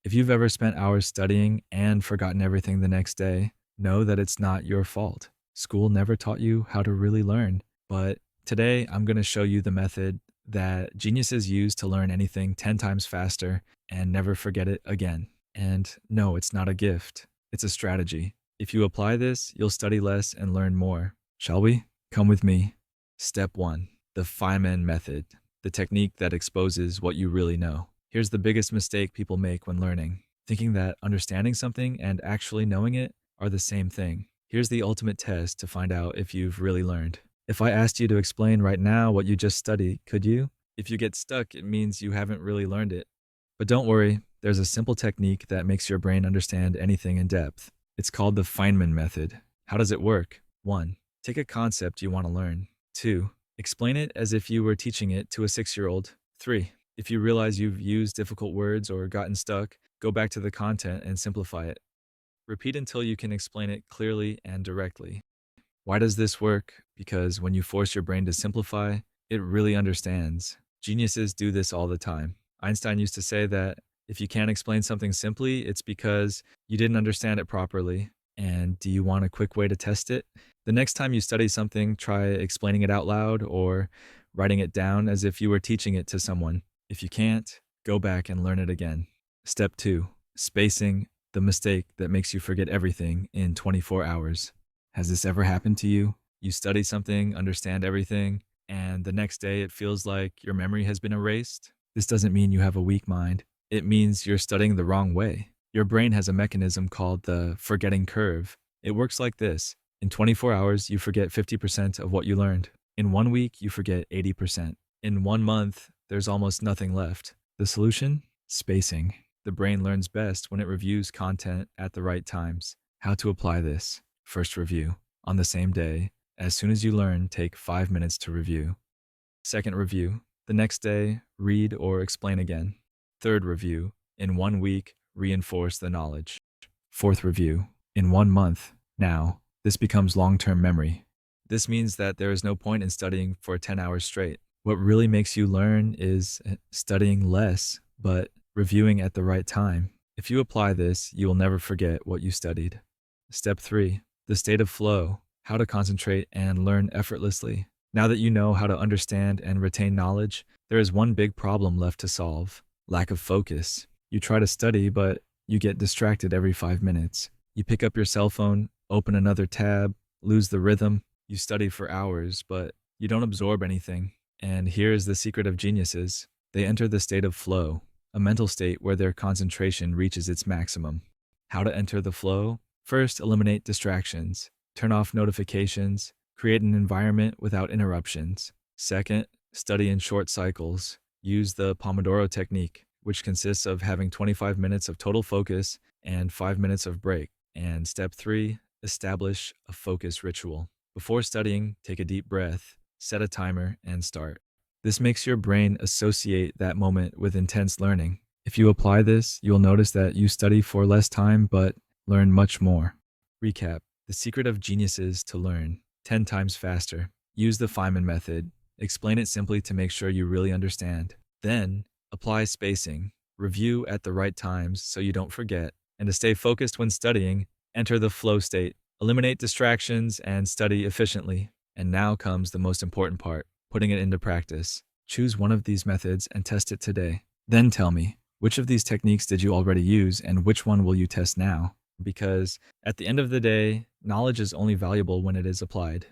If you've ever spent hours studying and forgotten everything the next day, know that it's not your fault. School never taught you how to really learn. But today, I'm going to show you the method that geniuses use to learn anything 10 times faster and never forget it again. And no, it's not a gift, it's a strategy. If you apply this, you'll study less and learn more. Shall we? Come with me. Step 1, the Feynman method, the technique that exposes what you really know. Here's the biggest mistake people make when learning: thinking that understanding something and actually knowing it are the same thing. Here's the ultimate test to find out if you've really learned. If I asked you to explain right now what you just studied, could you? If you get stuck, it means you haven't really learned it. But don't worry, there's a simple technique that makes your brain understand anything in depth. It's called the Feynman method. How does it work? 1. Take a concept you want to learn. 2. Explain it as if you were teaching it to a 6-year-old. 3. If you realize you've used difficult words or gotten stuck, go back to the content and simplify it. Repeat until you can explain it clearly and directly. Why does this work? Because when you force your brain to simplify, it really understands. Geniuses do this all the time. Einstein used to say that if you can't explain something simply, it's because you didn't understand it properly. And do you want a quick way to test it? The next time you study something, try explaining it out loud or writing it down as if you were teaching it to someone. If you can't, go back and learn it again. Step 2, spacing, the mistake that makes you forget everything in 24 hours. Has this ever happened to you? You study something, understand everything, and the next day it feels like your memory has been erased? This doesn't mean you have a weak mind. It means you're studying the wrong way. Your brain has a mechanism called the forgetting curve. It works like this. In 24 hours, you forget 50% of what you learned. In 1 week, you forget 80%. In 1 month, there's almost nothing left. The solution? Spacing. The brain learns best when it reviews content at the right times. How to apply this? First review. On the same day. As soon as you learn, take 5 minutes to review. Second review. The next day, read or explain again. Third review. In 1 week, reinforce the knowledge. Fourth review. In 1 month. Now, this becomes long-term memory. This means that there is no point in studying for 10 hours straight. What really makes you learn is studying less, but reviewing at the right time. If you apply this, you will never forget what you studied. Step 3, the state of flow, how to concentrate and learn effortlessly. Now that you know how to understand and retain knowledge, there is one big problem left to solve: lack of focus. You try to study, but you get distracted every 5 minutes. You pick up your cell phone, open another tab, lose the rhythm. You study for hours, but you don't absorb anything. And here's the secret of geniuses. They enter the state of flow, a mental state where their concentration reaches its maximum. How to enter the flow? First, eliminate distractions. Turn off notifications. Create an environment without interruptions. Second, study in short cycles. Use the Pomodoro technique, which consists of having 25 minutes of total focus and 5 minutes of break. And step 3, establish a focus ritual. Before studying, take a deep breath, set a timer, and start. This makes your brain associate that moment with intense learning. If you apply this, you'll notice that you study for less time but learn much more. Recap: the secret of geniuses to learn 10 times faster. Use the Feynman method. Explain it simply to make sure you really understand. Then, apply spacing. Review at the right times so you don't forget. And to stay focused when studying, enter the flow state. Eliminate distractions and study efficiently. And now comes the most important part: putting it into practice. Choose one of these methods and test it today. Then tell me, which of these techniques did you already use and which one will you test now? Because at the end of the day, knowledge is only valuable when it is applied.